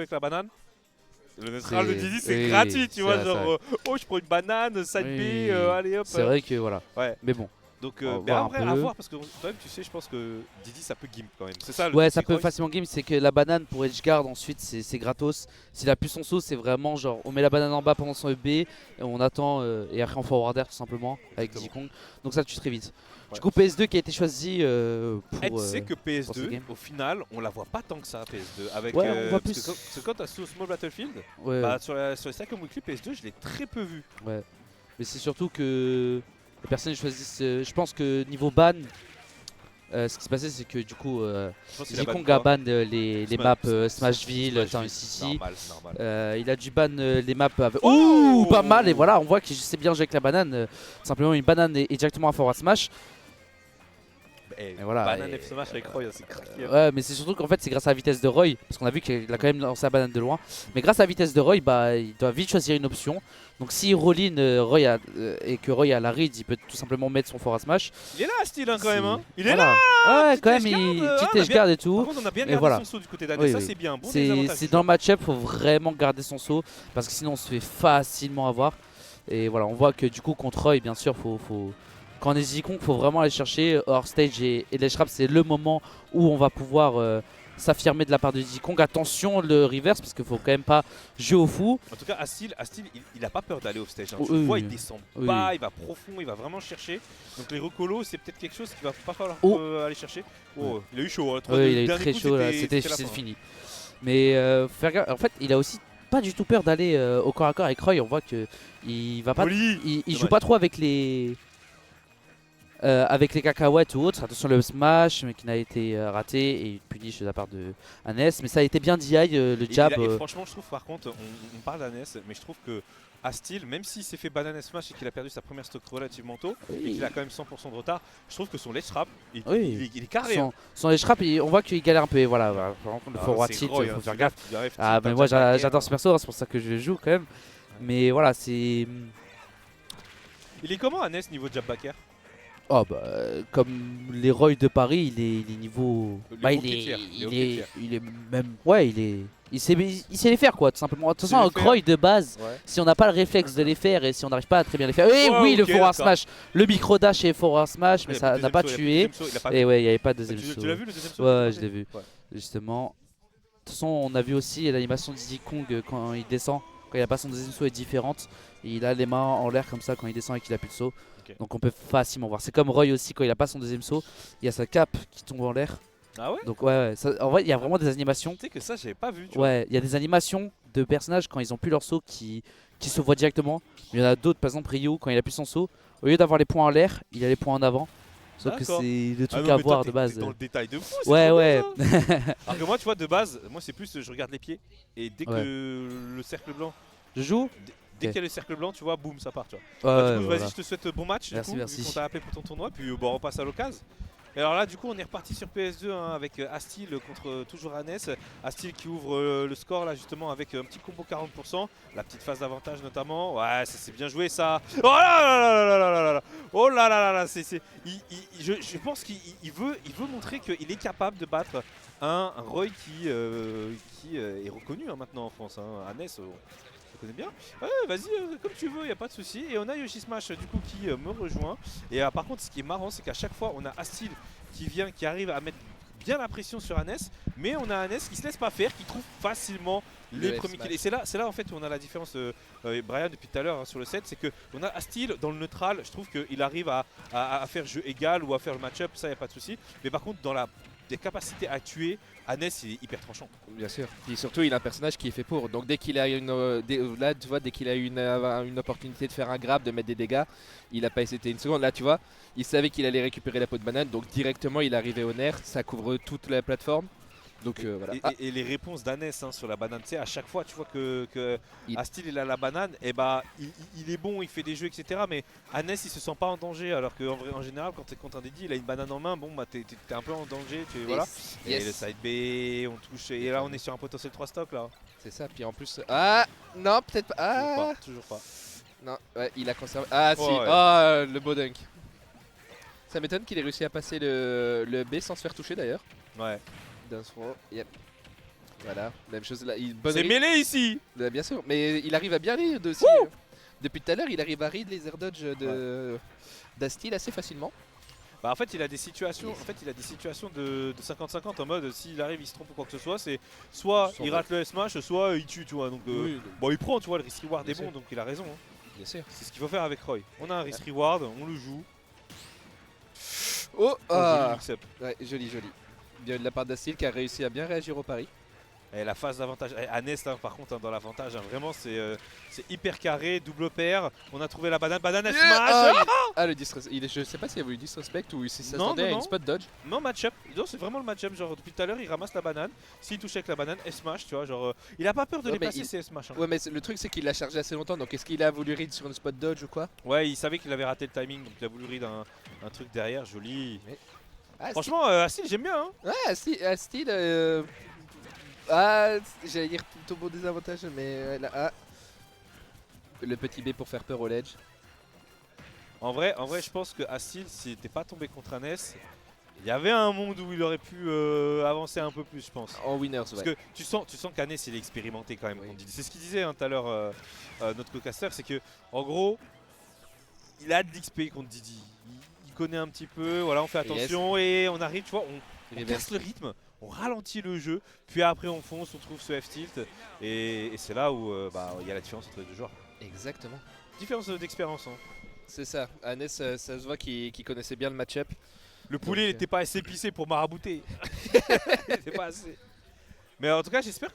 avec la banane. Le neutral de Didi, c'est gratuit, tu vois, genre, oh, je prends une banane, side B, allez hop. C'est vrai que voilà. Ouais. Mais bon. Donc, mais en vrai, à voir, parce que toi-même, tu sais, je pense que Didi, ça peut gimp quand même. C'est ça le Ouais, ça peut facilement gimp, c'est que la banane pour edgeguard, ensuite, c'est gratos. S'il a plus son saut, c'est vraiment genre, on met la banane en bas pendant son EB, et on attend, et après on forwarder tout simplement, avec Diddy Kong. Donc ça tue très vite. Ouais. Du coup, PS2 qui a été choisi pour. Tu sais que PS2, au final, on la voit pas tant que ça, PS2. Avec, ouais, on voit plus. Parce que quand t'as Small Battlefield, ouais. bah, sur les Cyclone Weekly, PS2, je l'ai très peu vu. Ouais. Mais c'est surtout que les personnes choisissent. Je pense que niveau ban, ce qui s'est passé, c'est que du coup, Diddy Kong a ban les maps Smashville, Town City. Il a dû ban les maps avec. Ouh, pas mal! Et voilà, on voit qu'il sait bien jouer avec la banane. Simplement, une banane est directement à forward smash. Et voilà, banane F smash avec Roy, c'est craqué. Ouais, mais c'est surtout qu'en fait, c'est grâce à la vitesse de Roy, parce qu'on a vu qu'il a quand même lancé la banane de loin. Mais grâce à la vitesse de Roy, bah, il doit vite choisir une option. Donc si roll-in et que Roy a la read, il peut tout simplement mettre son forward smash. Il est là, Steel, hein, quand même. Hein. Il est là. Ouais, quand même, il petite edgeguard et tout. Par contre, on a bien gardé son saut du côté d'Anne. Ça, c'est bien. Bon, c'est dans le match-up, faut vraiment garder son saut, parce que sinon on se fait facilement avoir. Et voilà, on voit que du coup contre Roy, bien sûr, quand on est Diddy Kong, il faut vraiment aller chercher. Hors stage et les traps, c'est le moment où on va pouvoir s'affirmer de la part de Diddy Kong. Attention le reverse, parce qu'il faut quand même pas jouer au fou. En tout cas, Astil, il a pas peur d'aller off stage. Hein. Tu le vois, il descend bas, il va profond, il va vraiment chercher. Donc les recolos, c'est peut-être quelque chose qu'il va pas falloir aller chercher. Oh, il a eu chaud. Hein. Il a eu très chaud, c'était fini. Mais faire gaffe, en fait, il a aussi pas du tout peur d'aller au corps à corps avec Roy. On voit qu'il va pas, il joue pas trop avec les cacahuètes ou autres. Attention le smash mais qui n'a été raté et une punish de la part de Anes. Mais ça a été bien DI le jab. Et franchement je trouve par contre, on parle d'Anes mais je trouve que Astil, même s'il s'est fait banane smash et qu'il a perdu sa première stock relativement tôt et qu'il a quand même 100% de retard, je trouve que son ledge trap il est carré. Son ledge trap on voit qu'il galère un peu et voilà. Par contre il faut forward tilt, il faut faire gaffe. Mais moi j'adore ce perso, c'est pour ça que je joue quand même. Mais voilà c'est... Il est comment Anes niveau jab backer? Oh bah comme les Roy de Paris, il est niveau. Bah il est même. Ouais il sait les faire quoi tout simplement. De toute façon un Roy de base, si on n'a pas le réflexe de les faire et si on n'arrive pas à très bien les faire. Oui le forward smash, le micro dash et forward smash, mais ça n'a pas tué. Et ouais il n'y avait pas de deuxième saut. Tu l'as vu le deuxième saut? Ouais je l'ai vu. Justement. De toute façon on a vu aussi l'animation de Diddy Kong quand il descend. Quand il a pas son deuxième saut est différente. Et il a les mains en l'air comme ça quand il descend et qu'il a plus de saut. Donc on peut facilement voir. C'est comme Roy aussi quand il a pas son deuxième saut. Il y a sa cape qui tombe en l'air. Ah ouais? Donc ouais, en vrai il y a vraiment des animations. Tu sais que ça j'avais pas vu. Ouais, il y a des animations de personnages quand ils ont plus leur saut qui se voient directement. Mais il y en a d'autres, par exemple Ryu quand il a plus son saut. Au lieu d'avoir les points en l'air, il a les points en avant. Sauf que c'est le truc à voir de base. Dans le détail de fou. Ouais. Alors que moi tu vois de base, moi c'est plus je regarde les pieds et dès que le cercle blanc. Je joue. Dès qu'il y a le cercle blanc, tu vois, boum, ça part. Tu vois. Du coup, vas-y, je te souhaite bon match. Merci, vu qu'on t'a appelé pour ton tournoi. Puis bon, on repasse à l'occasion. Et alors là, du coup, on est reparti sur PS2 hein, avec Astil contre toujours Anes. Astil qui ouvre le score là, justement, avec un petit combo 40%. La petite phase d'avantage notamment. Ouais, c'est bien joué ça. Oh là là là là là là. Oh là là là là. Je pense qu'il veut montrer qu'il est capable de battre un Roy qui est reconnu hein, maintenant en France. Hein. Anes. Connais bien. Ouais, vas-y, comme tu veux, y a pas de souci. Et on a Yoshi Smash du coup qui me rejoint. Et par contre, ce qui est marrant, c'est qu'à chaque fois, on a Astil qui arrive à mettre bien la pression sur Anes, mais on a Anes qui se laisse pas faire, qui trouve facilement les premiers kills. Et c'est là en fait où on a la différence, Brian depuis tout à l'heure hein, sur le set, c'est que on a Astil dans le neutral. Je trouve qu'il arrive à faire jeu égal ou à faire le match-up, ça y a pas de souci. Mais par contre, dans des capacités à tuer, Anes il est hyper tranchant. Bien sûr. Et surtout il a un personnage qui est fait pour. Donc dès qu'il a là tu vois dès qu'il a eu une opportunité de faire un grab, de mettre des dégâts, il a pas hésité une seconde. Là tu vois, il savait qu'il allait récupérer la peau de banane, donc directement il arrivait au nerf, ça couvre toute la plateforme. Donc voilà. Et les réponses d'Anes hein, sur la banane, tu sais, à chaque fois tu vois que Astil il a la banane, et bah il est bon, il fait des jeux, etc. Mais Anes il se sent pas en danger, alors qu'en général quand t'es contre un Diddy, il a une banane en main, bon bah t'es un peu en danger, voilà. Et le side B, on touche, et là on est sur un potentiel 3 stock là. C'est ça, puis en plus. Ah non, peut-être pas. Ah toujours pas. Non, ouais, il a conservé. Ah si, le beau dunk. Ça m'étonne qu'il ait réussi à passer le B sans se faire toucher d'ailleurs. Ouais. Yep. Voilà, même chose là. C'est mêlé ici. Bien sûr, mais il arrive à bien lire aussi. Depuis tout à l'heure, il arrive à read les air dodge d'Astil assez facilement. Bah en fait il a des situations, de 50-50 en mode s'il arrive il se trompe ou quoi que ce soit, c'est soit il rate le smash, soit il tue, tu vois. Donc bon il prend, tu vois, le risk reward est bon, donc il a raison. Bien sûr. C'est ce qu'il faut faire avec Roy. On a un risk reward, on le joue. Oh, joli mix-up. Ouais, joli. Bien de la part d'Astil qui a réussi à bien réagir au pari. Et la phase d'avantage, Annest par contre dans l'avantage, vraiment c'est hyper carré, double paire, on a trouvé la banane, elle smash. Le disrespect, je sais pas s'il y a voulu disrespect ou si ça Non, s'attendait à non. une spot dodge. Non, match-up, non, c'est vraiment le match-up, genre depuis tout à l'heure il ramasse la banane, s'il touche avec la banane, elle smash, tu vois, genre il a pas peur de les passer ses smash. Ouais mais le truc c'est qu'il l'a chargé assez longtemps, donc est-ce qu'il a voulu read sur une spot dodge ou quoi? Ouais, il savait qu'il avait raté le timing, donc il a voulu read un truc derrière, joli. Ah, franchement, Astil j'aime bien hein. Ouais, Astil, j'allais dire plutôt bon désavantage, mais là, le petit B pour faire peur au ledge. En vrai, je pense que Astil, s'il n'était pas tombé contre Annest, il y avait un monde où il aurait pu avancer un peu plus, je pense. En winners, Parce que tu sens qu'Annest il est expérimenté quand même. Oui. C'est ce qu'il disait tout à l'heure, notre co-caster, c'est que en gros, il a de l'XP contre Didi. Il connaît un petit peu, voilà, on fait attention et on arrive, tu vois, on casse le rythme. On ralentit le jeu, puis après on fonce, on trouve ce F-tilt et c'est là où il y a la différence entre les deux joueurs. Exactement. Différence d'expérience. Hein. C'est ça, Annest, ça se voit qu'il connaissait bien le match-up. Le poulet n'était pas assez épicé pour marabouter. C'est pas assez. Mais en tout cas, j'espère